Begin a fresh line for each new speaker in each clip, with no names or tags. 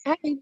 Hi.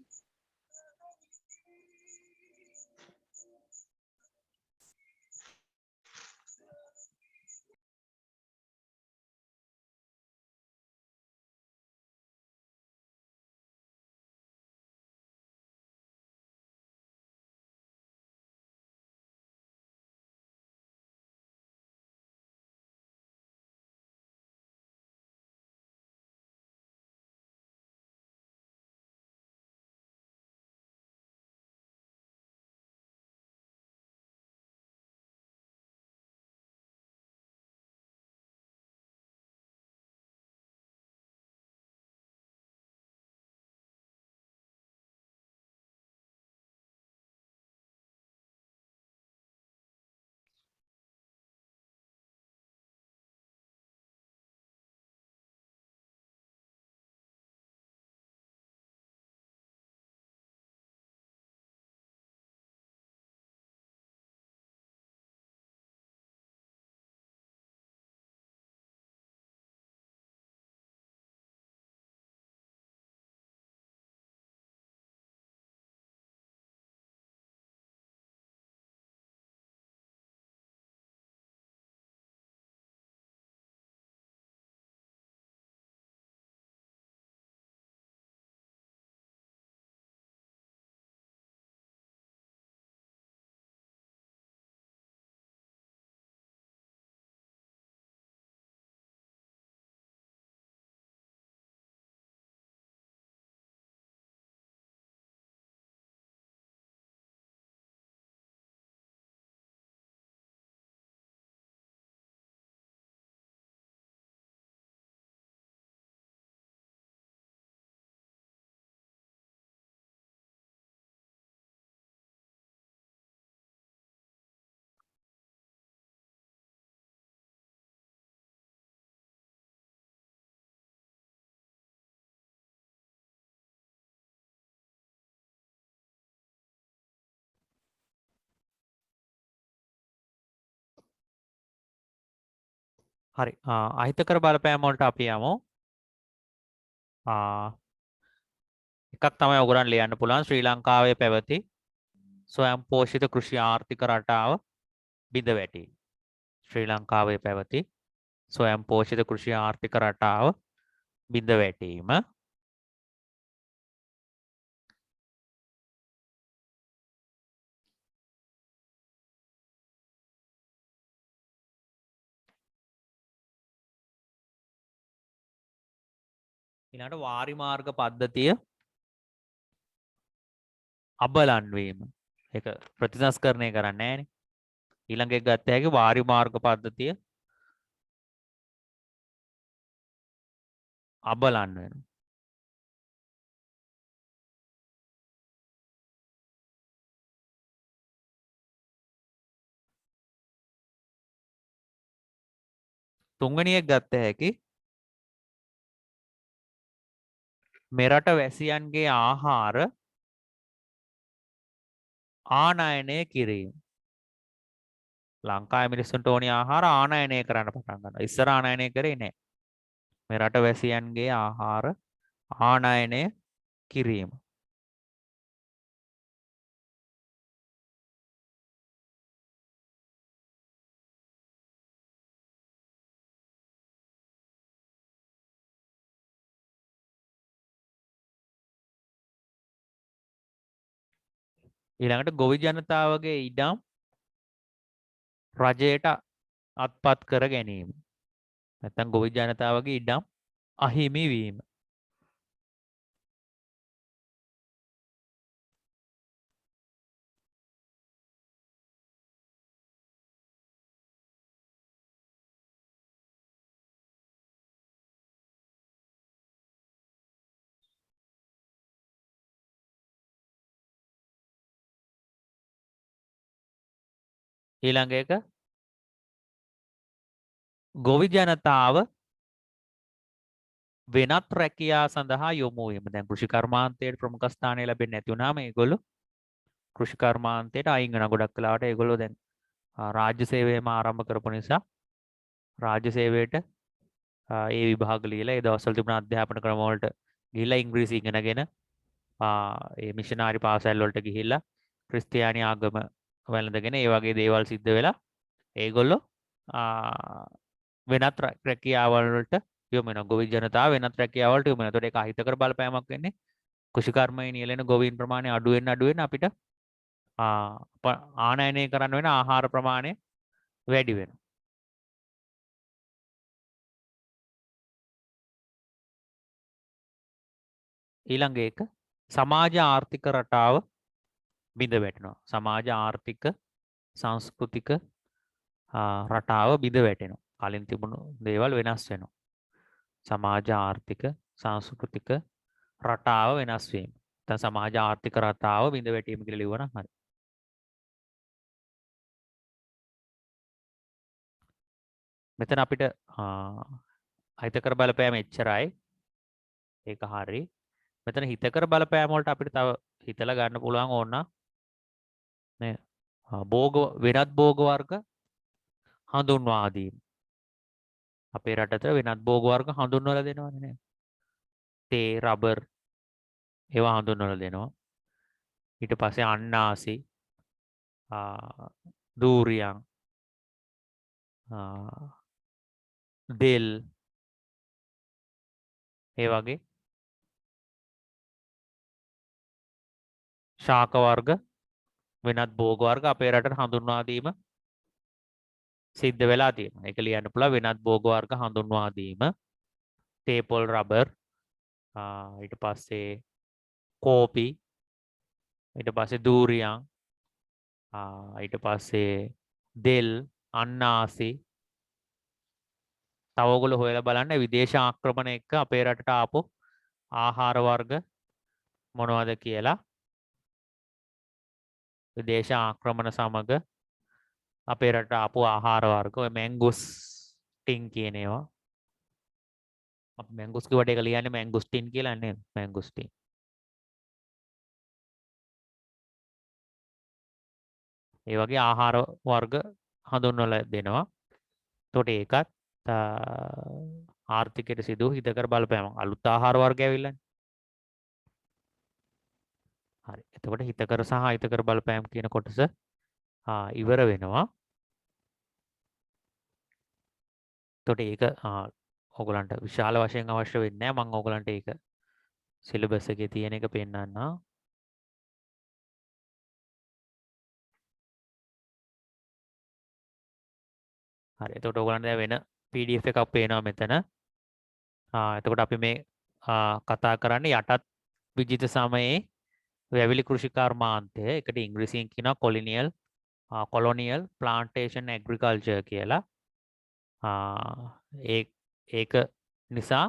හරි අහිතකර බලපෑම් වලට අපි යමු. එකක් තමයි ඔයගොල්ලන් ලියන්න පුළුවන් ශ්‍රී ලංකාවේ පැවති ස්වයං පෝෂිත කෘෂි ආර්ථික රටාව බිඳ වැටි. ශ්‍රී ලංකාවේ පැවති ස්වයං පෝෂිත කෘෂි ආර්ථික රටාව බිඳ වැටීම. ඊළඟට වාරි මාර්ග පද්ධතිය අබලන් වීම. ඒක ප්‍රතිසංස්කරණය කරන්නේ නැහැනේ. ඊළඟ එක ගත්ත හැකි වාරි මාර්ග පද්ධතිය අබලන් වෙනවා. තුන්වෙනි එක ගත්ත හැකි මෙරට වැසියන්ගේ ආහාර ආනයනය කිරීම. ලංකාවේ මිනිස්සුන්ට ඕනි ආහාර ආනයනය කරන්න පටන් ගන්නවා. ඉස්සර ආනයනය කරේ නැහැ. මෙරට වැසියන්ගේ ආහාර ආනයනය කිරීම. ඊළඟට ගොවි ජනතාවගේ ඉඩම් රජයට අත්පත් කර ගැනීම. නැත්නම් ගොවි ජනතාවගේ ඉඩම් අහිමි වීම. ඊළඟ එක ගොවි ජනතාව වෙනත් රැකියා සඳහා යොමු වීම. දැන් කෘෂි කර්මාන්තයේ ප්‍රමුඛ ස්ථානය ලැබෙන්නේ නැති වුනහම ඒගොල්ලෝ කෘෂි කර්මාන්තයට අයින් වෙනවා. ගොඩක් වෙලාවට ඒගොල්ලෝ දැන් රාජ්‍ය සේවයම ආරම්භ කරපු නිසා රාජ්‍ය සේවයට ඒ විභාග ලියලා ඒ දවස්වල තිබුණ අධ්‍යාපන ක්‍රම වලට ගිහිල්ලා ඉංග්‍රීසි ඉගෙනගෙන ඒ මිෂනාරි පාසල් වලට ගිහිල්ලා ක්‍රිස්තියානි ආගම වැළඳගෙන ඒ වගේ දේවල් සිද්ධ වෙලා ඒගොල්ලෝ ආ, වෙනත් රැකියාවල් වලට යොමු වෙනවා. ගොවි ජනතාව වෙනත් රැකියාවලට යොමු වෙනවා. ඒතකොට ඒක අහිතකර බලපෑමක් වෙන්නේ කෘෂිකර්මයේ නියැලෙන ගොවීන් ප්‍රමාණය අඩු වෙන්න අපිට ආනයනය කරන්න වෙන ආහාර ප්‍රමාණය වැඩි වෙනවා. ඊළඟ එක සමාජ ආර්ථික රටාව බිඳ වැටෙනවා. සමාජ ආර්ථික සංස්කෘතික රටාව බිඳ වැටෙනවා. කලින් තිබුණු දේවල් වෙනස් වෙනවා. සමාජ ආර්ථික සංස්කෘතික රටාව වෙනස් වීම. දැන් සමාජ ආර්ථික රටාව බිඳ වැටීම කියලා ලියවනම් හරි. මෙතන අපිට අහිතකර බලපෑම එච්චරයි. ඒක හරි. මෙතන හිතකර බලපෑම වලට අපිට තව හිතලා ගන්න පුළුවන් ඕන නේ. භෝග වෙනත් භෝග වර්ග හඳුන්වා දීම. අපේ රට අතර වෙනත් භෝග වර්ග හඳුන්වලා දෙනවනේ නේද? තේ, රබර් ඒවා හඳුන්වලා දෙනවා. ඊට පස්සේ අන්නාසි, දූරියන්, දෙල් ඒ වගේ ශාක වර්ග වෙනත් භෝග වර්ග අපේ රටට හඳුන්වා දීම සිද්ධ වෙලා තියෙනවා. ඒක ලියන්න පුළුවන් වෙනත් භෝග වර්ග හඳුන්වා දීම. තේපොල් රබර් ඊට පස්සේ කෝපි ඊට පස්සේ දූරියන් ඊට පස්සේ දෙල් අන්නාසි තව ඔයගොල්ලෝ හොයලා බලන්න විදේශ ආක්‍රමණ එක්ක අපේ රටට ආපු ආහාර වර්ග මොනවද කියලා විදේශ ආක්‍රමණ සමග අපේ රටට ආපු ආහාර වර්ග ඔය මැංගුස් ටින් කියන ඒවා අපි මැංගුස් කිව්වට ඒක ලියන්නේ මැංගුස්ටින් කියලා නේද මැංගුස්ටින් ඒ වගේ ආහාර වර්ග හඳුන්වලා දෙනවා. එතකොට ඒකත් ආර්ථිකයට සිදු හිතකර බලපෑමක්. අලුත් ආහාර වර්ග ඇවිල්ලානේ. හරි. එතකොට හිතකර සහ අහිතකර බලපෑම් කියන කොටස ඉවර වෙනවා. එතකොට ඒක ඔයගලන්ට විශාල වශයෙන් අවශ්‍ය වෙන්නේ නැහැ. මම ඔයගලන්ට ඒක සිලබස් එකේ තියෙන එක පෙන්නන්නම්. හරි. එතකොට ඔයගලන්ට දැන් වෙන PDF එකක් පේනවා මෙතන. එතකොට අපි මේ කතා කරන්නේ යටත් විජිත සමයේ වැවිලි කෘෂිකර්මාන්තය. ඒකට ඉංග්‍රීසියෙන් කියනවා කොලොනියල් ප්ලාන්ටේෂන් ඇග්‍රිකල්චර් කියලා. ඒක නිසා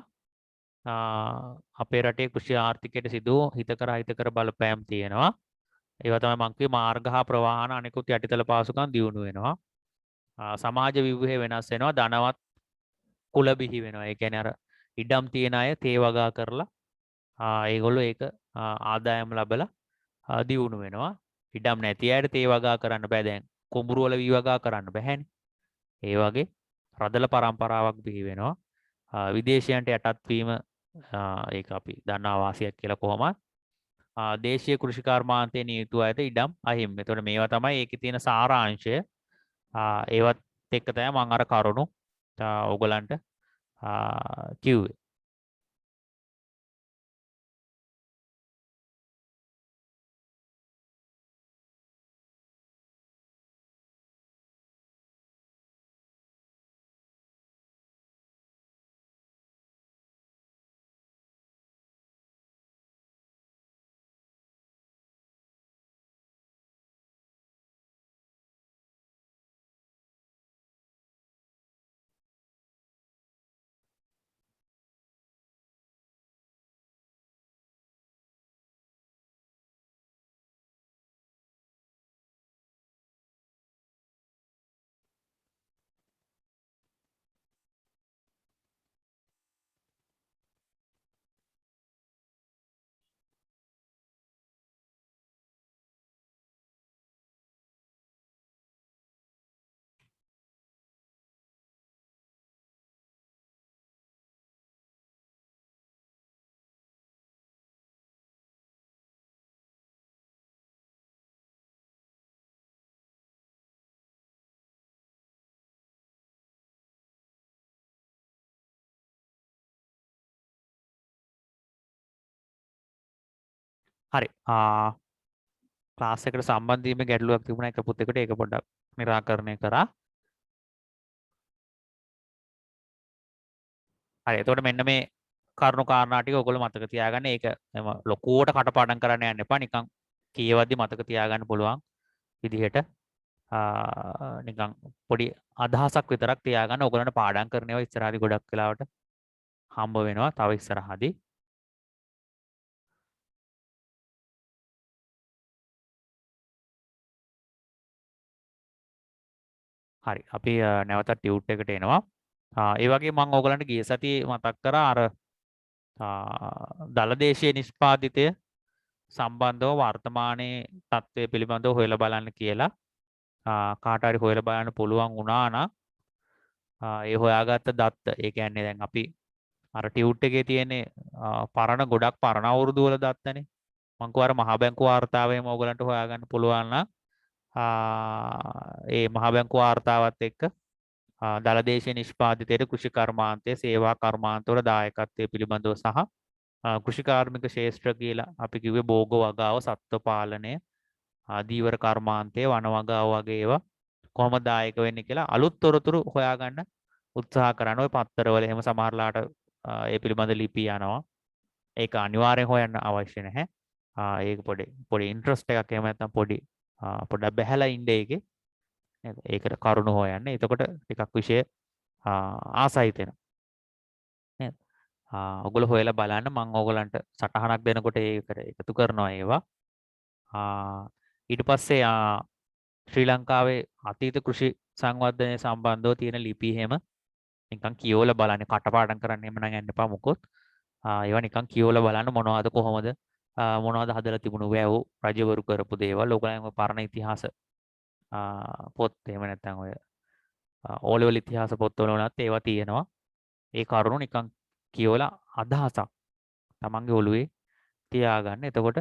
අපේ රටේ කෘෂි ආර්ථිකයට සිදු හිතකර අහිතකර බලපෑම් තියෙනවා. ඒවා තමයි මං කිව්වේ මාර්ග හා ප්‍රවාහන අනෙකුත් යටිතල පාසුකම් දියුණු වෙනවා. සමාජ විව්‍යුහය වෙනස් වෙනවා. ධනවත් කුල බිහි වෙනවා. ඒ කියන්නේ අර ඉඩම් තියෙන අය තේ වගා කරලා ඒගොල්ලෝ ඒක ආදායම් ලබලා දියුණු වෙනවා. ඉඩම් නැති අයට තේ වගා කරන්න බෑ දැන්. කුඹුරු වල වී වගා කරන්න බෑනේ. ඒ වගේ රදල පරම්පරාවක් බිහි වෙනවා. විදේශයන්ට යටත් වීම ඒක අපි දන්නා වාසියක් කියලා කොහොමත් දේශීය කෘෂිකර්මාන්තයේ නියුතු අයට ඉඩම් අහිමි. එතකොට මේවා තමයි ඒකේ තියෙන සාරාංශය. ඒවත් එක්ක තමයි මම අර කරුණු ඕගලන්ට කිව්වේ. හරි. ක්ලාස් එකට සම්බන්ධ වීමේ ගැටලුවක් තිබුණා එක පුතේකට ඒක පොඩ්ඩක් निराකරණය කරා. හරි. එතකොට මෙන්න මේ කරුණු කාරණා ටික ඔයගොල්ලෝ මතක තියාගන්න. ඒක එම ලොකුවට කටපාඩම් කරන්න යන්න එපා. නිකන් කියවද්දි මතක තියාගන්න පුළුවන් විදිහට නිකන් පොඩි අදහසක් විතරක් තියාගන්න. ඔයගොල්ලන්ට පාඩම් කරන ඒවා ඉස්සරහදී ගොඩක් වෙලාවට හම්බ වෙනවා. තව ඉස්සරහදී. හරි. අපි නැවතත් ටියුට් එකට එනවා. ඒ වගේ මම ඕගලන්ට ගිය සතියේ මතක් කරා අර දලදේශීය නිෂ්පාදිතය සම්බන්ධව වර්තමානයේ තත්ත්වය පිළිබඳව හොයලා බලන්න කියලා කාට හරි හොයලා බලන්න පුළුවන් වුණා නම් ඒ හොයාගත්ත දත්ත ඒ කියන්නේ දැන් අපි අර ටියුට් එකේ තියෙන්නේ පරණ ගොඩක් පරණ අවුරුදු වල දත්තනේ මං කිව්වා අර මහ බැංකු වාර්තාවෙම ඕගලන්ට හොයාගන්න පුළුවන් නම් ඒ මහ බැංකු වාර්තාවත් එක්ක දලදේශීය නිෂ්පාදිතයට කෘෂි කර්මාන්තයේ සේවා කර්මාන්තවල දායකත්වයේ පිළිබඳව සහ කෘෂි කාර්මික ශේෂ්ත්‍ර කියලා අපි කිව්වේ භෝග වගාව සත්ත්ව පාලනය දීවර කර්මාන්තය වන වගාව වගේ ඒවා කොහොමද දායක වෙන්නේ කියලා අලුත් තොරතුරු හොයාගන්න උත්සාහ කරන්න ඔය පත්තරවල එහෙම සමහරලාට ඒ පිළිබඳ ලිපි යනවා ඒක අනිවාර්යෙන් හොයන්න අවශ්‍ය නැහැ ඒක පොඩි පොඩි ඉන්ට්‍රස්ට් එකක් එහෙම නැත්නම් පොඩි පොඩ්ඩක් බහැලා ඉන්න ඒකේ නේද ඒකට කරුණු හොයන්න එතකොට ටිකක් විෂය ආසයි හිතෙනවා නේද ඔගොල්ලෝ හොයලා බලන්න මම ඕගලන්ට සටහනක් දෙනකොට ඒකට එකතු කරනවා ඒවා ඊට පස්සේ ශ්‍රී ලංකාවේ අතීත කෘෂි සංවර්ධනය සම්බන්ධව තියෙන ලිපි හැම නිකන් කියවලා බලන්න කටපාඩම් කරන්න එහෙම නම් යන්න එපා මොකොත් ඒවා නිකන් කියවලා බලන්න මොනවද කොහොමද මොනවද හදලා තිබුණු වැව් රජවරු කරපු දේවල් ඕගලන්ගේ පරණ ඉතිහාස පොත් එහෙම නැත්නම් ඔය ඕලෙවල් ඉතිහාස පොත්වල උනත් ඒවා තියෙනවා ඒ කරුණු නිකන් කියවලා අදහසක් තමන්ගේ ඔළුවේ තියාගන්න. එතකොට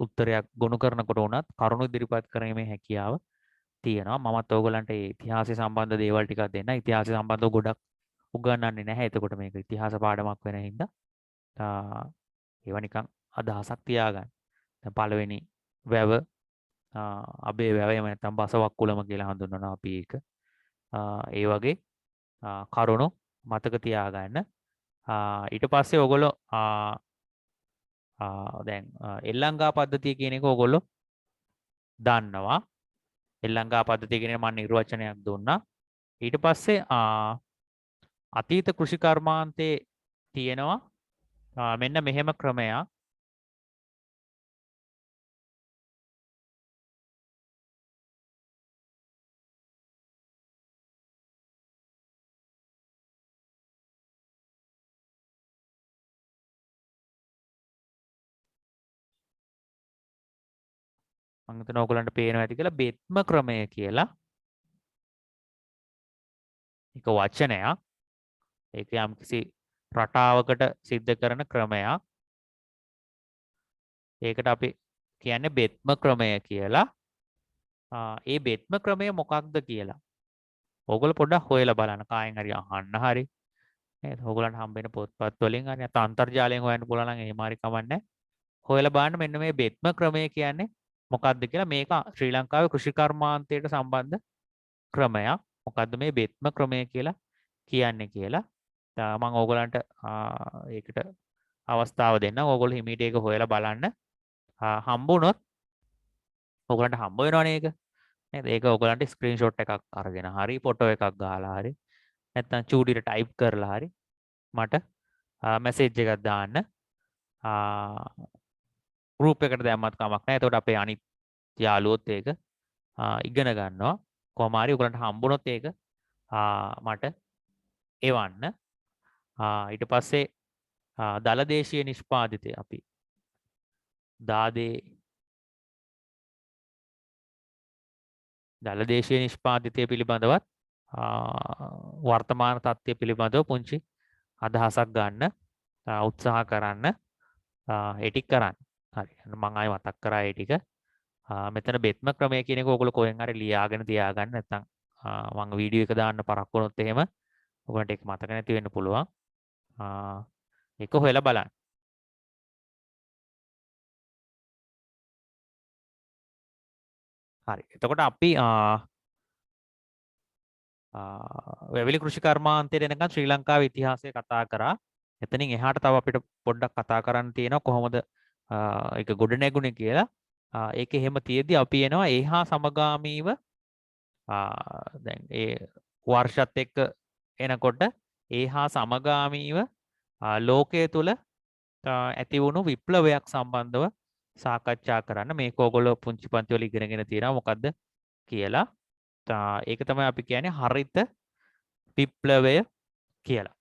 උත්තරයක් ගොනු කරනකොට උනත් කරුණු ඉදිරිපත් කිරීමේ හැකියාව තියෙනවා. මමත් ඕගලන්ට ඒ ඉතිහාසය සම්බන්ධ දේවල් ටිකක් දෙන්න. ඉතිහාසය සම්බන්ධව ගොඩක් උගන්වන්නේ නැහැ. එතකොට මේක ඉතිහාස පාඩමක් වෙන හින්දා ඒවා නිකන් අදහසක් තියාගන්න. දැන් පළවෙනි වැව අබේ වැව එහෙම නැත්නම් බසවක්කුලම කියලා හඳුන්වනවා අපි ඒක. ඒ වගේ කරුණු මතක තියාගන්න. ඊට පස්සේ ඔයගොල්ලෝ දැන් එල්ලංගා පද්ධතිය කියන එක ඔයගොල්ලෝ දන්නවා. එල්ලංගා පද්ධතිය කියන මම නිර්වචනයක් දුන්නා. ඊට පස්සේ අතීත කෘෂි කර්මාන්තයේ තියෙනවා මෙන්න මෙහෙම ක්‍රමයක්. මම හිතනවා ඔයගලන්ට පේනවා ඇති කියලා බෙත්ම ක්‍රමය කියලා. එක වචනයක්. ඒක යම්කිසි රටාවකට සිද්ධ කරන ක්‍රමයක්. ඒකට අපි කියන්නේ බෙත්ම ක්‍රමය කියලා. ඒ බෙත්ම ක්‍රමය මොකක්ද කියලා. ඕගොල්ලෝ පොඩ්ඩක් හොයලා බලන්න කායෙන් හරි අහන්න හරි. නේද? ඕගොල්ලන්ට හම්බ වෙන පොත්පත් වලින් හරි නැත්නම් අන්තර්ජාලයෙන් හොයන්න පුළුවන් නම් එහෙම හරි කමන්නේ. හොයලා බලන්න මෙන්න මේ බෙත්ම ක්‍රමය කියන්නේ මොකක්ද කියලා. මේක ශ්‍රී ලංකාවේ කෘෂි කර්මාන්තයට සම්බන්ධ ක්‍රමයක්. මොකද්ද මේ බෙත්ම ක්‍රමය කියලා කියන්නේ කියලා. මම ඕගොල්ලන්ට ඒකට අවස්ථාව දෙන්න. ඕගොල්ලෝ හිමීට ඒක හොයලා බලන්න. හම්බුනොත් ඕගලන්ට හම්බ වෙනවනේ ඒක. නේද? ඒක ඕගලන්ට ස්ක්‍රීන්ෂොට් එකක් අරගෙන හරි ෆොටෝ එකක් ගහලා හරි නැත්නම් චූඩියට ටයිප් කරලා හරි මට මැසේජ් එකක් දාන්න. ගෲප් එකට දැම්මත් කමක් නැහැ. එතකොට අපේ අනිත් යාළුවොත් ඒක ඉගෙන ගන්නවා. කොහොම හරි ඕගලන්ට හම්බුනොත් ඒක මට එවන්න. ඊට පස්සේ දලදේශීය නිෂ්පාදිතය අපි දාදේ දලදේශීය නිෂ්පාදිතය පිළිබඳවත් වර්තමාන තත්ත්වය පිළිබඳව පුංචි අදහසක් ගන්න උත්සාහ කරන්න ඒ ටික කරන්න. හරි. මම ආයෙ මතක් කරා ඒ ටික. මෙතන බෙත්ම ක්‍රමය කියන එක ඔයගොල්ලෝ කොහෙන් හරි ලියාගෙන තියාගන්න නැත්නම් මම වීඩියෝ එක දාන්න පරක්කු වුණොත් එහෙම ඔයගොල්ලන්ට ඒක මතක නැති වෙන්න පුළුවන්. ඒක හොයලා බලන්න. හරි. එතකොට අපි වැවිලි කෘෂි කර්මාන්තයට එනකන් ශ්‍රී ලංකාවේ ඉතිහාසය කතා කරා. එතනින් එහාට තව අපිට පොඩ්ඩක් කතා කරන්න තියෙනවා කොහොමද ඒක ගොඩ නැගුණේ කියලා. ඒක එහෙම තියෙද්දි අපි එනවා ඒහා සමගාමීව දැන් ඒ වර්ෂත් එක්ක එනකොට ඒහා සමගාමීව ලෝකයේ තුල ඇති වුණු විප්ලවයක් සම්බන්ධව සාකච්ඡා කරන්න. මේක ඕගොල්ලෝ පුංචි පන්ති වල ඉගෙනගෙන තියෙනවා මොකද්ද කියලා. ඒක තමයි අපි කියන්නේ හරිත විප්ලවය කියලා.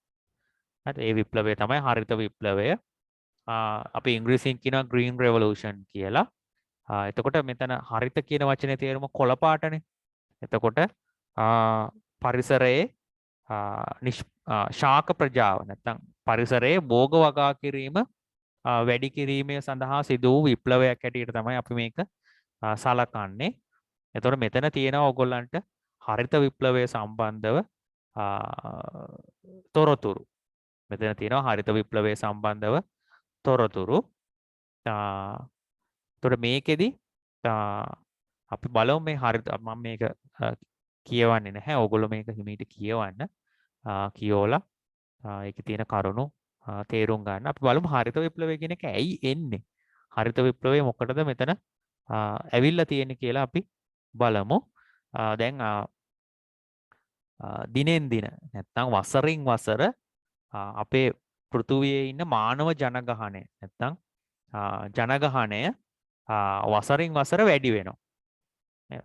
හරි ඒ විප්ලවය තමයි හරිත විප්ලවය. අපි ඉංග්‍රීසියෙන් කියනවා green revolution කියලා. එතකොට මෙතන හරිත කියන වචනේ තේරුම කොළ පාටනේ. එතකොට පරිසරයේ ශාක ප්‍රජාව නැත්නම් පරිසරයේ භෝග වගා කිරීම වැඩි කිරීමේ සඳහා සිදු වූ විප්ලවයක් හැටියට තමයි අපි මේක සලකන්නේ. එතකොට මෙතන තියෙනවා ඔයගොල්ලන්ට හරිත විප්ලවය සම්බන්ධව තොරතුරු. මෙතන තියෙනවා හරිත විප්ලවය සම්බන්ධව තොරතුරු. එතකොට මේකෙදි අපි බලමු මේ හරිත මම මේක කියවන්නේ නැහැ. ඕගොල්ලෝ මේක හිමීට කියවන්න. කියෝලා ඒකේ තියෙන කරුණු තේරුම් ගන්න. අපි බලමු හරිත විප්ලවය කියන එක ඇයි එන්නේ? හරිත විප්ලවය මොකටද මෙතන ඇවිල්ලා තියෙන්නේ කියලා අපි බලමු. දැන් දිනෙන් දින නැත්නම් වසරින් වසර අපේ පෘථුවියේ ඉන්න මානව ජනගහනය නැත්නම් ජනගහනය වසරින් වසර වැඩි වෙනවා.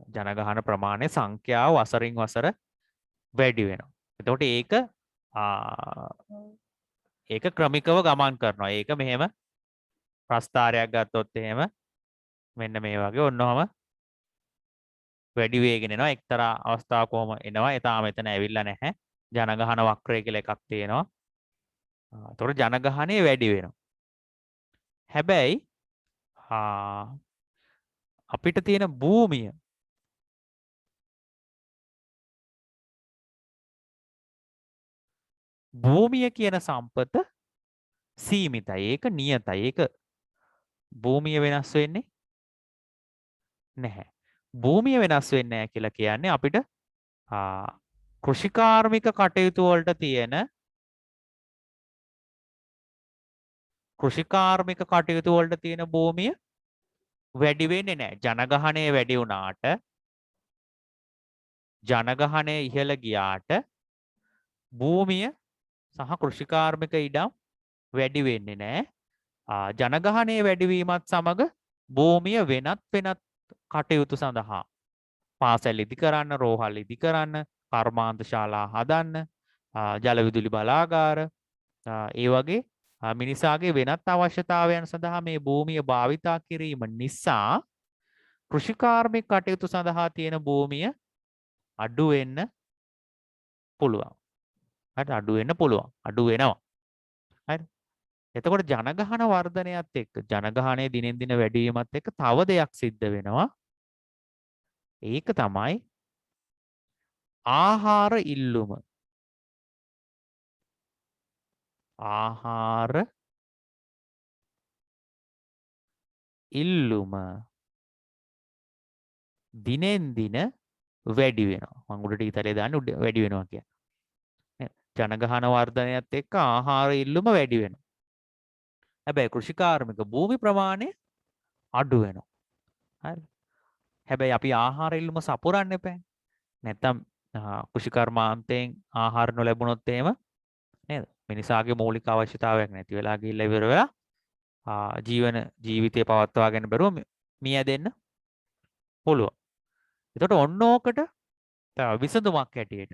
ජනගහන ප්‍රමාණය සංඛ්‍යාව වසරින් වසර වැඩි වෙනවා. එතකොට ඒක ක්‍රමිකව ගමන් කරනවා. ඒක මෙහෙම ප්‍රස්ථාරයක් ගත්තොත් එහෙම මෙන්න මේ වගේ ඔන්නෝම වැඩි වේගෙන එනවා. එක්තරා අවස්ථාවක කොහොම එනවා. ඒ තාම එතන ඇවිල්ලා නැහැ. ජනගහන වක්‍රය කියලා එකක් තියෙනවා. එතකොට ජනගහනය වැඩි වෙනවා. හැබැයි අපිට තියෙන භූමිය කියන සම්පත සීමිතයි. ඒක නියතයි. ඒක භූමිය වෙනස් වෙන්නේ නැහැ. භූමිය වෙනස් වෙන්නේ නැහැ කියලා කියන්නේ අපිට කෘෂිකාර්මික කටයුතු වලට තියෙන භූමිය වැඩි වෙන්නේ නැහැ. ජනගහනය වැඩි වුණාට ජනගහනය ඉහළ ගියාට භූමිය සහ කෘෂිකාර්මික ඉඩම් වැඩි වෙන්නේ නැහැ. ජනගහනය වැඩිවීමත් සමග භූමිය වෙනත් කටයුතු සඳහා පාසල් ඉදි කරන්න, රෝහල් ඉදි කරන්න, කර්මාන්ත ශාලා හදන්න, ජල විදුලි බලාගාර ඒ වගේ මිනිසාගේ වෙනත් අවශ්‍යතාවයන් සඳහා මේ භූමිය භාවිතා කිරීම නිසා කෘෂිකාර්මික කටයුතු සඳහා තියෙන භූමිය අඩු වෙන්න පුළුවන්. හරි අඩු වෙන්න පුළුවන්. අඩු වෙනවා. හරි. එතකොට ජනගහන වර්ධනයත් එක්ක ජනගහනය දිනෙන් දින වැඩි වීමත් එක්ක තව දෙයක් සිද්ධ වෙනවා. ඒක තමයි ආහාර ඉල්ලුම. ආහාර ඉල්ලුම දිනෙන් දින වැඩි වෙනවා. මම උඩට ඉතලේ දාන්නේ වැඩි වෙනවා කියන්නේ. ජනගහන වර්ධනයත් එක්ක ආහාර ඉල්ලුම වැඩි වෙනවා. හැබැයි කෘෂිකාර්මික භූමි ප්‍රමාණය අඩු වෙනවා. හරි. හැබැයි අපි ආහාර ඉල්ලුම සපුරන්න එපා. නැත්තම් කෘෂිකර්මාන්තයෙන් ආහාර නොලැබුණොත් එහෙම නේද? මිනිසාගේ මූලික අවශ්‍යතාවයක් නැති වෙලා ගිහිල්ලා ඉවර වෙලා ජීවිතේ පවත්වාගෙන බැරුව මිය දෙන්න පුළුවන්. එතකොට ඔන්න ඕකට විසඳුමක් හැටියට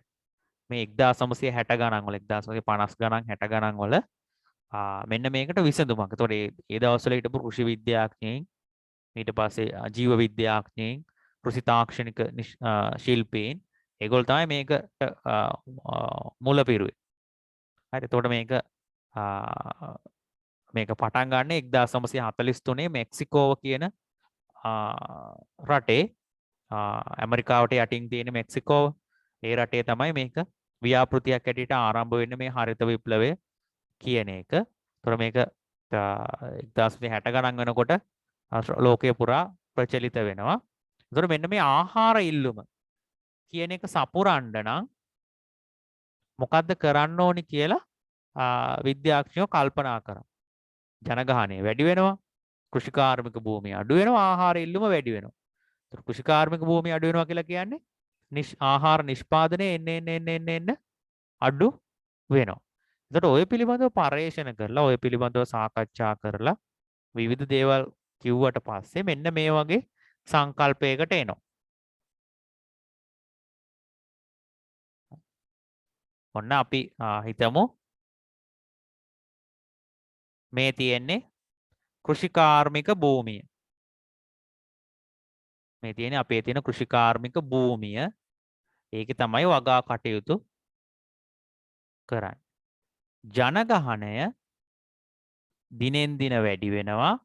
මේ 1960 ගණන් වල 1950 ගණන් 60 ගණන් වල මෙන්න මේකට විසඳුමක්. එතකොට ඒ දවස්වල හිටපු කෘෂි විද්‍යාඥයින් ඊට පස්සේ ජීව විද්‍යාඥයින් කෘෂි තාක්ෂණික ශිල්පීන් ඒගොල්ලෝ තමයි මේක මුල පිරුවේ. හරි. එතකොට මේක පටන් ගන්න 1943 මෙක්සිකෝව කියන රටේ ඇමරිකාවට යටින් තියෙන මෙක්සිකෝව ඒ රටේ තමයි මේක ව්‍යාපෘතියක් ඇටියට ආරම්භ වෙන්නේ මේ හරිත විප්ලවය කියන එක. ඒතර මේක 1960 ගණන් වෙනකොට ලෝකයේ පුරා ප්‍රචලිත වෙනවා. එතකොට මෙන්න මේ ආහාර ඉල්ලුම කියන එක සපුරන්න නම් මොකද්ද කරන්න ඕනි කියලා විද්‍යාඥයෝ කල්පනා කරා. ජනගහනය වැඩි වෙනවා. කෘෂිකාර්මික භූමිය අඩු වෙනවා. ආහාර ඉල්ලුම වැඩි වෙනවා. ඒතර කෘෂිකාර්මික භූමිය අඩු වෙනවා කියලා කියන්නේ ආහාර නිෂ්පාදනය එන්න අඩු වෙනවා. එතකොට ඔය පිළිබඳව පර්යේෂණ කරලා ඔය පිළිබඳව සාකච්ඡා කරලා විවිධ දේවල් කිව්වට පස්සේ මෙන්න මේ වගේ සංකල්පයකට එනවා. ඔන්න අපි හිතමු මේ තියෙන්නේ කෘෂිකාර්මික භූමිය. මේ තියෙන්නේ අපේ තියෙන කෘෂිකාර්මික භූමිය. ඒකේ තමයි වගා කටයුතු කරන්නේ. ජනගහනය දිනෙන් දින වැඩි වෙනවා.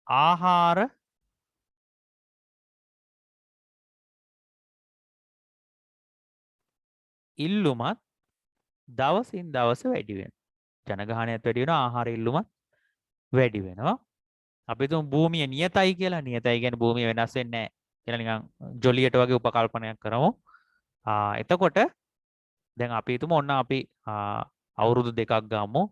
ආහාර ඉල්ලුමත් දවසින් දවස වැඩි වෙනවා. ජනගහනයත් වැඩි වෙනවා. ආහාර ඉල්ලුමත් වැඩි වෙනවා. අපි තුමු භූමිය නියතයි කියලා. නියතයි කියන්නේ භූමිය වෙනස් වෙන්නේ නැහැ කියලා නිකන් ජොලියට වගේ උපකල්පනයක් කරමු. එතකොට දැන් අපි හිතමු ඔන්න අපි අවුරුදු දෙකක් ගමු.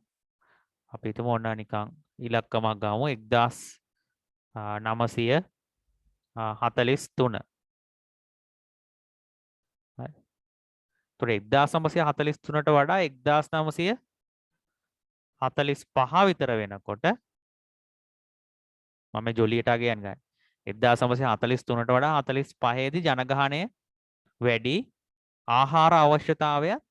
අපි හිතමු ඔන්න නිකන් ඉලක්කමක් ගමු 1943. හරි. ඒතකොට 1943ට වඩා 1945 විතර වෙනකොට මම ජොලියට කියන්නේ 1943ට වඩා 45 දී ජනගහනය වැඩි. ආහාර අවශ්‍යතාවයත්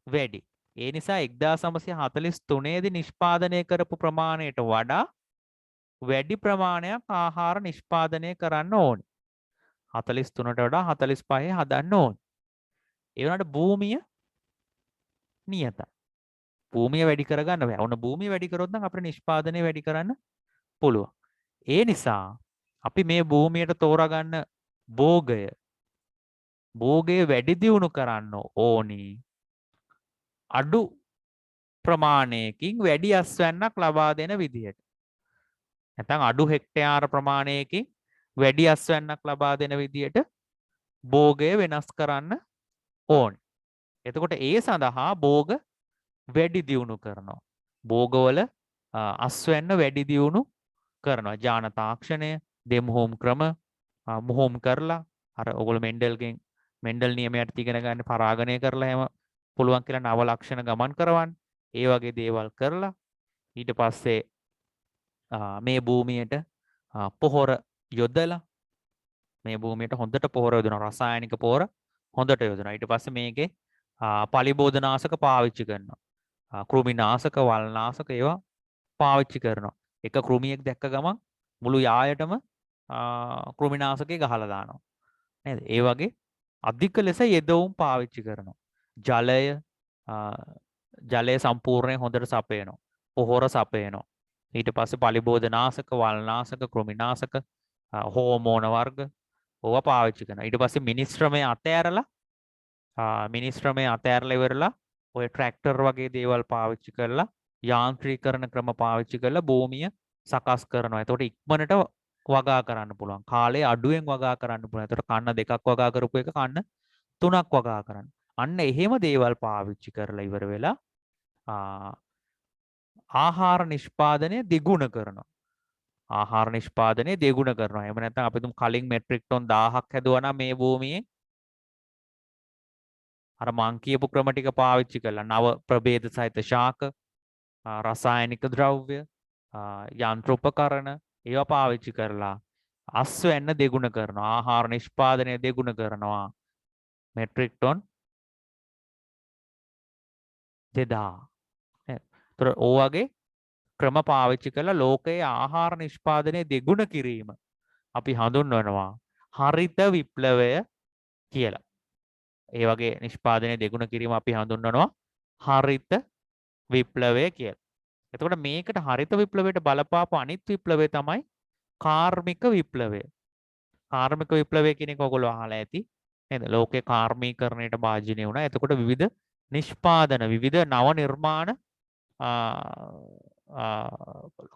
වැඩි. ඒ නිසා 1943 දී නිෂ්පාදනය කරපු ප්‍රමාණයට වඩා වැඩි ප්‍රමාණයක් ආහාර නිෂ්පාදනය කරන්න ඕනේ. 43ට වඩා 45 හදන්න ඕනේ. ඒ වුණාට භූමිය නියතයි. භූමිය වැඩි කරගන්න බෑ. ඔන්න භූමිය වැඩි කරොත් නම් අපිට නිෂ්පාදනය වැඩි කරන්න පුළුවන්. ඒ නිසා අපි මේ භූමියට තෝරාගන්න භෝගය වැඩි දියුණු කරන්න ඕනි. අඩු ප්‍රමාණයකින් වැඩි අස්වැන්නක් ලබා දෙන විදිහට. නැත්නම් අඩු හෙක්ටයාර ප්‍රමාණයකින් වැඩි අස්වැන්නක් ලබා දෙන විදිහට භෝගය වෙනස් කරන්න ඕනේ. එතකොට ඒ සඳහා භෝග වැඩි දියුණු කරනවා. භෝගවල අස්වැන්න වැඩි දියුණු කරනවා. ජාන තාක්ෂණය, දෙමුහුම් ක්‍රම මුහුම් කරලා අර ඔයගොල්ලෝ මෙන්ඩල් නියමයට ඉගෙන ගන්න පරාගණය කරලා හැම පුළුවන් කියලා නව ලක්ෂණ ගමන් කරවන්න. ඒ වගේ දේවල් කරලා ඊට පස්සේ මේ භූමියට පොහොර යොදලා මේ භූමියට හොඳට පොහොර යොදනවා. රසායනික පොහොර හොඳට යොදනවා. ඊට පස්සේ මේකේ පලිබෝධනාශක පාවිච්චි කරනවා. කෘමිනාශක, වල්නාශක ඒවා පාවිච්චි කරනවා. එක කෘමියෙක් දැක්ක ගමන් මුළු යායටම කෘමිනාශකේ ගහලා දානවා. නේද? ඒ වගේ අධික ලෙස යෙදවුම් පාවිච්චි කරනවා. ජලය සම්පූර්ණයෙන් හොඳට සපයනවා. පොහොර සපයනවා. ඊට පස්සේ පලිබෝධනාශක, වල්නාශක, කෘමිනාශක, හෝමෝන වර්ග ඕවා පාවිච්චි කරනවා. ඊට පස්සේ මිනිස්ත්‍රමය අතෑරලා ඉවරලා ඔය ට්‍රැක්ටර් වගේ දේවල් පාවිච්චි කරලා යාන්ත්‍රීකරණ ක්‍රම පාවිච්චි කරලා භූමිය සකස් කරනවා. එතකොට ඉක්මනට වගා කරන්න පුළුවන්. කාලය අඩුවෙන් වගා කරන්න පුළුවන්. එතකොට කන්න දෙකක් වගා කරපු එක කන්න තුනක් වගා කරන්න. අන්න එහෙම දේවල් පාවිච්චි කරලා ඉවර වෙලා ආහාර නිෂ්පාදනය දෙගුණ කරනවා. ආහාර නිෂ්පාදනය දෙගුණ කරනවා. එහෙම නැත්නම් අපි තුමු කලින් මෙට්‍රික් ටොන් 1000ක් හැදුවා නම් මේ භූමියෙන් අර මං කියපු ක්‍රම ටික පාවිච්චි කරලා නව ප්‍රභේද සහිත ශාක, රසායනික ද්‍රව්‍ය, යන්ත්‍ර උපකරණ ඒවා පාවිච්චි කරලා අස්වැන්න දෙගුණ කරනවා. ආහාර නිෂ්පාදනය දෙගුණ කරනවා. Metric ton 2000. ඒතර ඕවගේ ක්‍රම පාවිච්චි කරලා ලෝකයේ ආහාර නිෂ්පාදනය දෙගුණ කිරීම අපි හඳුන්වනවා හරිත විප්ලවය කියලා. ඒ වගේ නිෂ්පාදනය දෙගුණ කිරීම අපි හඳුන්වනවා හරිත විප්ලවය කියලා. එතකොට මේකට හරිත විප්ලවයට බලපාපු අනිත් විප්ලවය තමයි කාර්මික විප්ලවය. කාර්මික විප්ලවය කියන එක ඔයගොල්ලෝ අහලා ඇති නේද? ලෝකේ කාර්මීකරණයට භාජනය වුණා. එතකොට විවිධ නිෂ්පාදන, විවිධ නව නිර්මාණ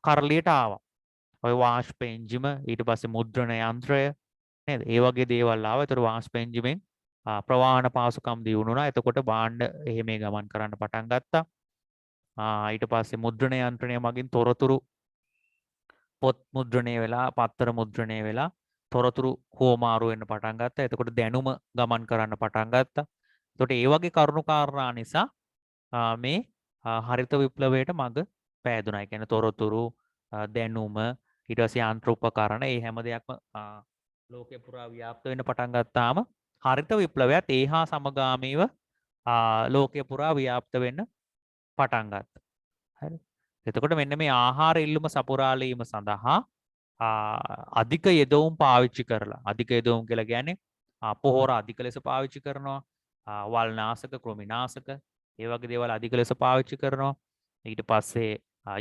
කරලියට ආවා. ඔය වාෂ්ප එන්ජිම ඊට පස්සේ මුද්‍රණ යන්ත්‍රය නේද? ඒ වගේ දේවල් ආවා. ඒතර වාෂ්ප එන්ජිමෙන් ප්‍රවාහන පාසුකම් දියුණුනා. එතකොට භාණ්ඩ එහෙම ගමන් කරන්න පටන් ගත්තා. ඊට පස්සේ මුද්‍රණ යන්ත්‍රණය මගින් තොරතුරු පොත් මුද්‍රණය වෙලා පත්තර මුද්‍රණය වෙලා තොරතුරු හුවමාරු වෙන්න පටන් ගත්තා. එතකොට දැනුම ගමන් කරන්න පටන් ගත්තා. එතකොට ඒ වගේ කරුණු කාරණා නිසා මේ හරිත විප්ලවයට මඟ පෑදුනා. ඒ කියන්නේ තොරතුරු දැනුම ඊට පස්සේ යන්ත්‍ර උපකරණ මේ හැම දෙයක්ම ලෝකේ පුරා ව්‍යාප්ත වෙන්න පටන් ගත්තාම හරිත විප්ලවයත් ඒහා සමගාමීව ලෝකේ පුරා ව්‍යාප්ත වෙන්න පටන් ගත්තා. හරි. එතකොට මෙන්න මේ ආහාර ඉල්ලුම සපුරාලීම සඳහා අධික යෙදවුම් පාවිච්චි කරලා අධික යෙදවුම් කියලා කියන්නේ පොහොර අධික ලෙස පාවිච්චි කරනවා වල්නාශක කෘමිනාශක ඒ වගේ දේවල් අධික ලෙස පාවිච්චි කරනවා ඊට පස්සේ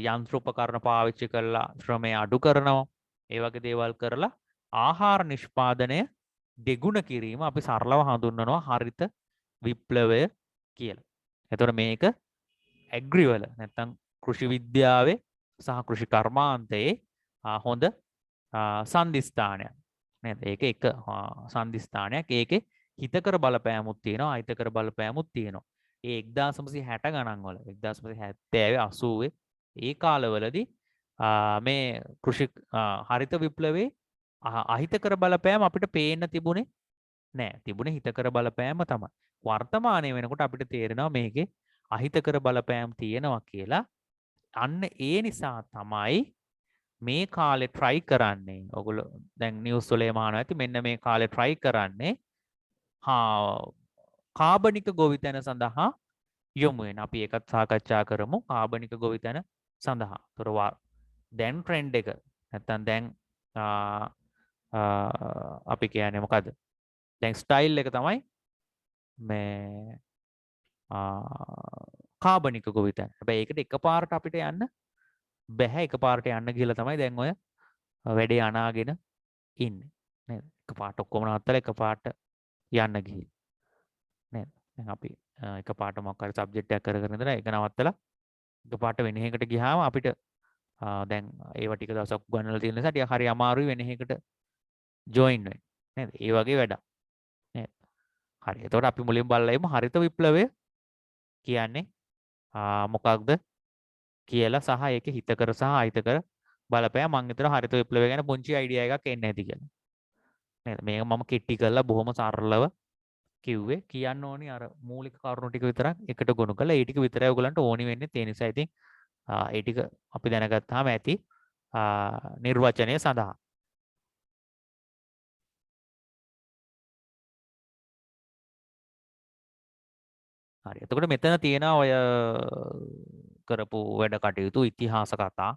යන්ත්‍ර උපකරණ පාවිච්චි කරලා ශ්‍රමය අඩු කරනවා ඒ වගේ දේවල් කරලා ආහාර නිෂ්පාදනය දෙගුණ කිරීම අපි සරලව හඳුන්වනවා හරිත විප්ලවය කියලා. එතකොට මේක ඇග්‍රිවල නැත්තම් කෘෂි විද්‍යාවේ සහ කෘෂි කර්මාන්තයේ හොඳ සන්ධිස්ථානයක් නේද? ඒක එක සන්ධිස්ථානයක්. ඒකේ හිතකර බලපෑමුත් තියෙනවා, අහිතකර බලපෑමුත් තියෙනවා. ඒ 1960 ගණන් වල 1970 80 ඒ කාලවලදී මේ කෘෂි හරිත විප්ලවයේ අහිතකර බලපෑම අපිට පේන්න තිබුණේ නෑ. තිබුණේ හිතකර බලපෑම තමයි. වර්තමානයේ වෙනකොට අපිට තේරෙනවා මේකේ අහිතකර බලපෑම් තියෙනවා කියලා. අන්න ඒ නිසා තමයි මේ කාලේ try කරන්නේ. ඔගොල්ලෝ දැන් නිවුස් වල එමානවා ඇති මෙන්න මේ කාලේ try කරන්නේ කාබනික ගොවිතැන සඳහා යොමු වෙන. අපි ඒකත් සාකච්ඡා කරමු කාබනික ගොවිතැන සඳහා. ඒතර දැන් ට්‍රෙන්ඩ් එක නැත්තම් දැන් අපි කියන්නේ මොකද්ද? දැන් ස්ටයිල් එක තමයි මේ කාබනික ගොවිතැන. හැබැයි ඒකට එකපාරට අපිට යන්න බැහැ. එකපාරට යන්න ගිහලා තමයි දැන් ඔය වැඩේ අනාගෙන ඉන්නේ. නේද? එකපාරට ඔක්කොම නවත්තලා එකපාරට යන්න ගිහින්. නේද? දැන් අපි එකපාරට මොකක් හරි සබ්ජෙක්ට් එකක් කරගෙන ඉඳලා ඒක නවත්තලා එකපාරට වෙන එකකට ගියාම අපිට දැන් ඒව ටික දවසක් උගන්වලා තියෙන නිසා ටික හරි අමාරුයි වෙන එකකට ජොයින් වෙන්න. නේද? ඒ වගේ වැඩක්. නේද? හරි. එතකොට අපි මුලින් බලලා ඉමු හරිත විප්ලවය කියන්නේ මොකක්ද කියලා සහ ඒකේ හිතකර සහ අහිතකර බලපෑම මම හිතනවා හරිත විප්ලවය ගැන පුංචි අයිඩියා එකක් එන්නේ නැති කියලා. නේද? මේක මම කෙටි කරලා බොහොම සරලව කිව්වේ. කියන්න ඕනි අර මූලික කරුණු ටික විතරක් එකට ගොනු කරලා ඒ ටික විතරයි ඔයගලන්ට ඕනි වෙන්නේ. ඒ නිසා ඉතින් ඒ ටික අපි දැනගත්තාම ඇති නිර්වචනය සඳහා. හරි. එතකොට මෙතන තියෙන ඔය කරපු වැඩ කටයුතු ඉතිහාස කතා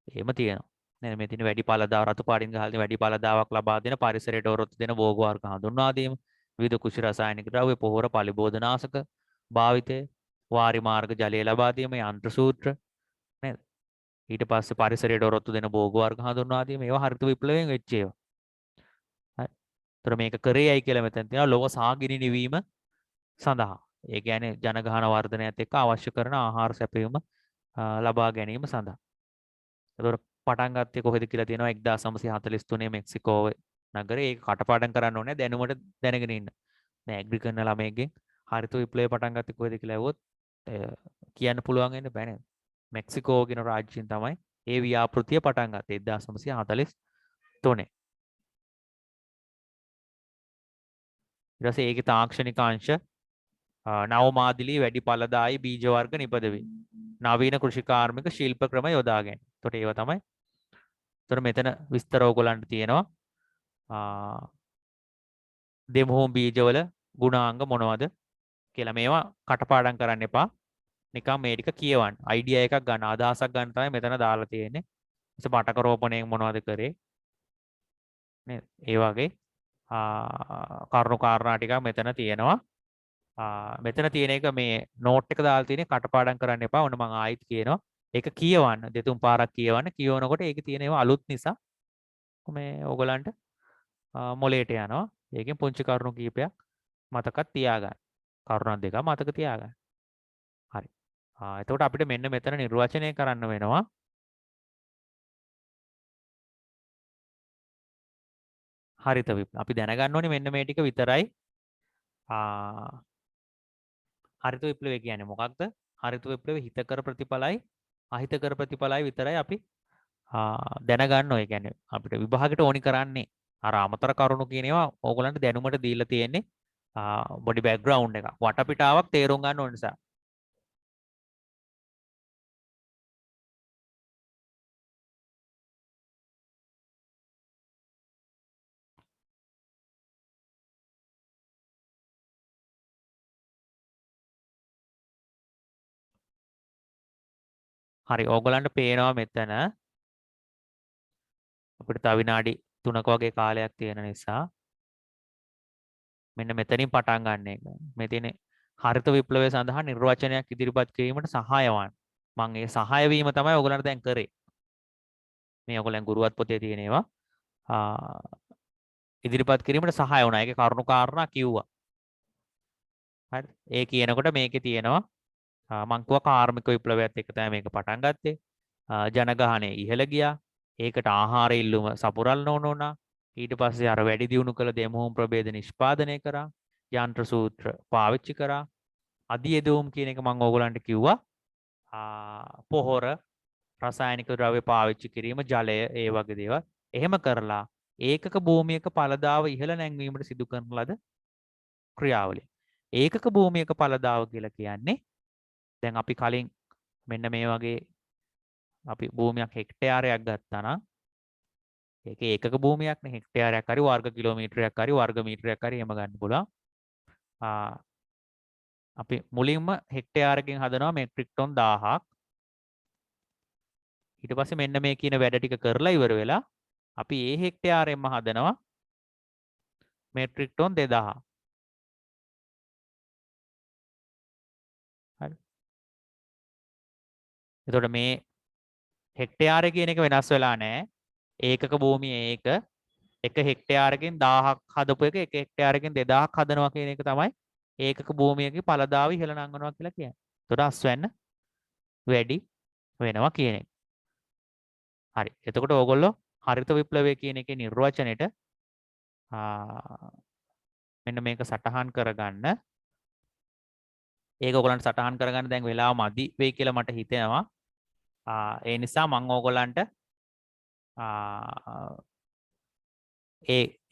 එහෙම තියෙනවා. නේද? මේ තියෙන වැඩි පළදාව රතු පාටින් ගහලා තියෙන වැඩි පළදාවක් ලබා දෙන පරිසරයට ඔරොත්තු දෙන භෝග වර්ග හඳුන්වා දීම, විවිධ කුෂි රසායනික ද්‍රව්‍ය, පොහොර පලිබෝධනාශක භාවිතය, වාරි මාර්ග ජලය ලබා දීම, යන්ත්‍ර සූත්‍ර නේද? ඊට පස්සේ පරිසරයට ඔරොත්තු දෙන භෝග වර්ග හඳුන්වා දීම ඒවා හරිත විප්ලවයෙන් වෙච්ච ඒවා. හරි. ඒතර මේක කරේයි කියලා මෙතන තියෙනවා ලෝක සාගිනි නිවීම සඳහා. ඒ කියන්නේ ජනගහන වර්ධනයත් එක්ක අවශ්‍ය කරන ආහාර සැපයීම ලබා ගැනීම සඳහා. එතකොට පටන් ගත්තේ කොහෙද කියලා තියෙනවා 1943 මෙක්සිකෝවේ නගරේ. ඒක කටපාඩම් කරන්න ඕනේ දැනුමට දැනගෙන ඉන්න. දැන් ඇග්‍රි කරන ළමයෙක්ගෙන් හරිත විප්ලවය පටන් ගත්තේ කොහෙද කියලා ඇහුවොත් කියන්න පුළුවන් වෙන්නේ බෑ නේද? මෙක්සිකෝ කියන රාජ්‍යයෙන් තමයි ඒ ව්‍යාපෘතිය පටන් ගත්තේ 1943. ඊට පස්සේ ඒකේ තාක්ෂණික අංශ නවමාදිලී වැඩි ඵලදායී බීජ වර්ග නිපදවේ. නවීන කෘෂිකාර්මික ශිල්ප ක්‍රම යොදාගෙන. එතකොට ඒවා තමයි. එතකොට මෙතන විස්තර ඕගොල්ලන්ට තියෙනවා. දෙමුහුම් බීජවල ගුණාංග මොනවද කියලා මේවා කටපාඩම් කරන්න එපා. නිකන් මේ ටික කියවන්න. අයිඩියා එකක් ගන්න, අදහසක් ගන්න තමයි මෙතන දාලා තියෙන්නේ. ඊට පටක රෝපණයෙන් මොනවද කරේ? නේද? ඒ වගේ කරුණු කාරණා ටිකක් මෙතන තියෙනවා. මෙතන තියෙන එක මේ නෝට් එක දාලා තියෙන්නේ කටපාඩම් කරන්න එපා. ඔන්න මම ආයිත් කියනවා. ඒක කියවන්න. දෙතුන් පාරක් කියවන්න. කියවනකොට ඒකේ තියෙන ඒවා අලුත් නිසා මේ ඕගලන්ට මොලේට යනවා. ඒකෙන් පුංචි කරුණු කීපයක් මතකත් තියාගන්න. කරුණක් දෙකක් මතක තියාගන්න. හරි. එතකොට අපිට මෙන්න මෙතන නිර්වචනය කරන්න වෙනවා. හරිත විප්ලව. අපි දැනගන්න ඕනේ මෙන්න මේ ටික විතරයි. හරිත විප්ලවය කියන්නේ මොකක්ද? හරිත විප්ලවය හිතකර ප්‍රතිඵලයි අහිතකර ප්‍රතිඵලයි විතරයි අපි දැනගන්න ඕනේ. කියන්නේ අපිට විභාගයට ඕනි කරන්නේ අර අමතර කරුණු කියන ඒවා ඕගොල්ලන්ට දැනුමට දීලා තියෙන්නේ බොඩි බෑග්ග්‍රවුන්ඩ් එකක්. වටපිටාවක් තේරුම් ගන්න ඕන නිසා. හරි ඕගොල්ලන්ට පේනවා මෙතන අපිට තව විනාඩි 3ක වගේ කාලයක් තියෙන නිසා මෙන්න මෙතනින් පටන් ගන්න එක. මේ තියෙන හරිත විප්ලවය සඳහා නිර්වචනයක් ඉදිරිපත් කිරීමට සහාය වන්න. මම ඒ සහාය වීම තමයි ඔයගොල්ලන්ට දැන් කරේ. මේ ඔයගොල්ලන් ගුරුවත් පොතේ තියෙන ඒවා ඉදිරිපත් කිරීමට සහාය වුණා. ඒකේ කරුණු කාරණා කිව්වා. හරි. ඒ කියනකොට මේකේ තියෙනවා මං කිව්වා කාර්මික විප්ලවයත් එක්ක තමයි මේක පටන් ගත්තේ. ජනගහනය ඉහළ ගියා. ඒකට ආහාර ඉල්ලුම සපුරන්න ඕන වුණා. ඊට පස්සේ අර වැඩි දියුණු කළ දෙමුහුම් ප්‍රභේද නිෂ්පාදනය කරා. යන්ත්‍ර සූත්‍ර පාවිච්චි කරා. අධියදවුම් කියන එක මම ඕගොල්ලන්ට කිව්වා. පොහොර රසායනික ද්‍රව්‍ය පාවිච්චි කිරීම ජලය ඒ වගේ දේවල්. එහෙම කරලා ඒකක භූමියක පළදාව ඉහළ නැංවීමට සිදු කරන ලද ක්‍රියාවලිය. ඒකක භූමියක පළදාව කියලා කියන්නේ දැන් අපි කලින් මෙන්න මේ වගේ අපි භූමියක් හෙක්ටයාරයක් ගත්තා නම් ඒක ඒකක භූමියක් නේ. හෙක්ටයාරයක් හරි වර්ග කිලෝමීටරයක් හරි වර්ග මීටරයක් හරි එහෙම ගන්න පුළුවන්. අපි මුලින්ම හෙක්ටයාරකින් හදනවා මෙට්‍රික් ටොන් 1000ක්. ඊට පස්සේ මෙන්න මේ කියන වැඩ ටික කරලා ඉවර වෙලා අපි ඒ හෙක්ටයාරෙන්ම හදනවා මෙට්‍රික් ටොන් 2000. හරි. එතකොට මේ හෙක්ටයාරය කියන එක වෙනස් වෙලා නැහැ. ඒකක භූමිය එක හෙක්ටයාරකින් 1000ක් හදපු එක හෙක්ටයාරකින් 2000ක් හදනවා කියන එක තමයි ඒකක භූමියකේ පළදාව ඉහළ නංවනවා කියලා කියන්නේ. එතකොට අස්වැන්න වැඩි වෙනවා කියන එක. හරි. එතකොට ඕගොල්ලෝ හරිත විප්ලවය කියන එකේ නිර්වචනෙට මෙන්න මේක සටහන් කරගන්න. ඒක ඕගොල්ලන්ට සටහන් කරගන්න දැන් වෙලාව මදි වෙයි කියලා මට හිතෙනවා. ඒ නිසා මම ඕගොල්ලන්ට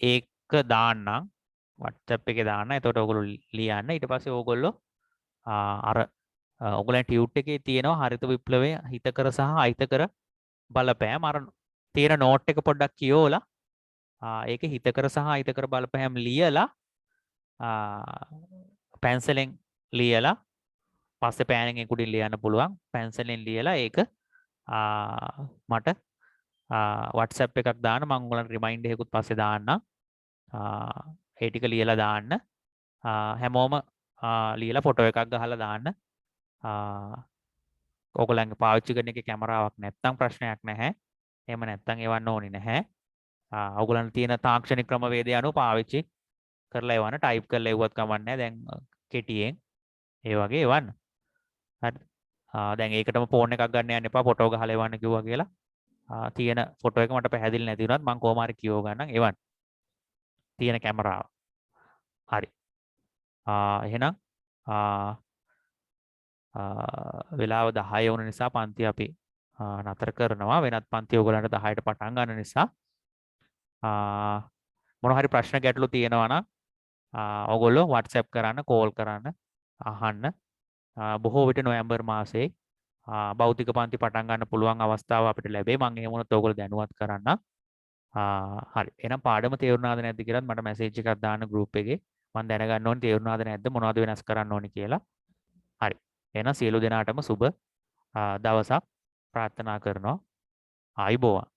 ඒක දාන්නම් WhatsApp එකේ දාන්න. එතකොට ඕගොල්ලෝ ලියන්න. ඊට පස්සේ ඕගොල්ලෝ අර ඕගොල්ලන් ටියුට් එකේ තියෙනවා හරිත විප්ලවයේ හිතකර සහ අහිතකර බලපෑම්. අර තියෙන නෝට් එක පොඩ්ඩක් කියවලා ඒකේ හිතකර සහ අහිතකර බලපෑම් ලියලා පැන්සලෙන් ලියලා පස්සේ පෑනෙන් එකුඩින් ලියන්න පුළුවන්. පැන්සලෙන් ලියලා ඒක මට WhatsApp එකක් දාන්න. මම උගලන්ට රිමයින්ඩර් එකකුත් පස්සේ දාන්නම්. ඒ ටික ලියලා දාන්න. හැමෝම ලියලා ෆොටෝ එකක් ගහලා දාන්න. ඔයගොල්ලන්ගේ පාවිච්චි කරන එකේ කැමරාවක් නැත්නම් ප්‍රශ්නයක් නැහැ. එහෙම නැත්නම් එවන්න ඕනේ නැහැ. ඔයගොල්ලන්ට තියෙන තාක්ෂණික ක්‍රමවේදය අනුව පාවිච්චි කරලා එවන්න. ටයිප් කරලා එවුවත් කමක් නැහැ. දැන් කෙටියෙන් ඒ වගේ එවන්න. හරි. දැන් ඒකටම ෆෝන් එකක් ගන්න යන්න එපා. ෆොටෝ ගහලා එවන්න කිව්වා කියලා. තියෙන ෆොටෝ එක මට පැහැදිලි නැති වුණත් මම කොහොම හරි කියව ගන්නම් එවන්න. තියෙන කැමරාව. හරි. එහෙනම් වෙලාව 10 වුණ නිසා පන්ති අපි නතර කරනවා. වෙනත් පන්ති ඔයගලන්ට 10ට පටන් ගන්න නිසා මොන හරි ප්‍රශ්න ගැටලු තියෙනවා නම් ඔයගොල්ලෝ WhatsApp කරන්න, කෝල් කරන්න, අහන්න. බොහෝ විට නොවැම්බර් මාසයේ භෞතික පන්ති පටන් ගන්න පුළුවන් අවස්ථාව අපිට ලැබේ. මම එහෙම වුණොත් ඔයගොල්ලෝ දැනුවත් කරන්න. හරි. එහෙනම් පාඩම තේරුණාද නැද්ද කියලාත් මට මැසේජ් එකක් දාන්න group එකේ. මම දැනගන්න ඕනේ තේරුණාද නැද්ද මොනවද වෙනස් කරන්න ඕනේ කියලා. හරි. එහෙනම් සියලු දෙනාටම සුබ දවසක් ප්‍රාර්ථනා කරනවා. ආයුබෝවන්.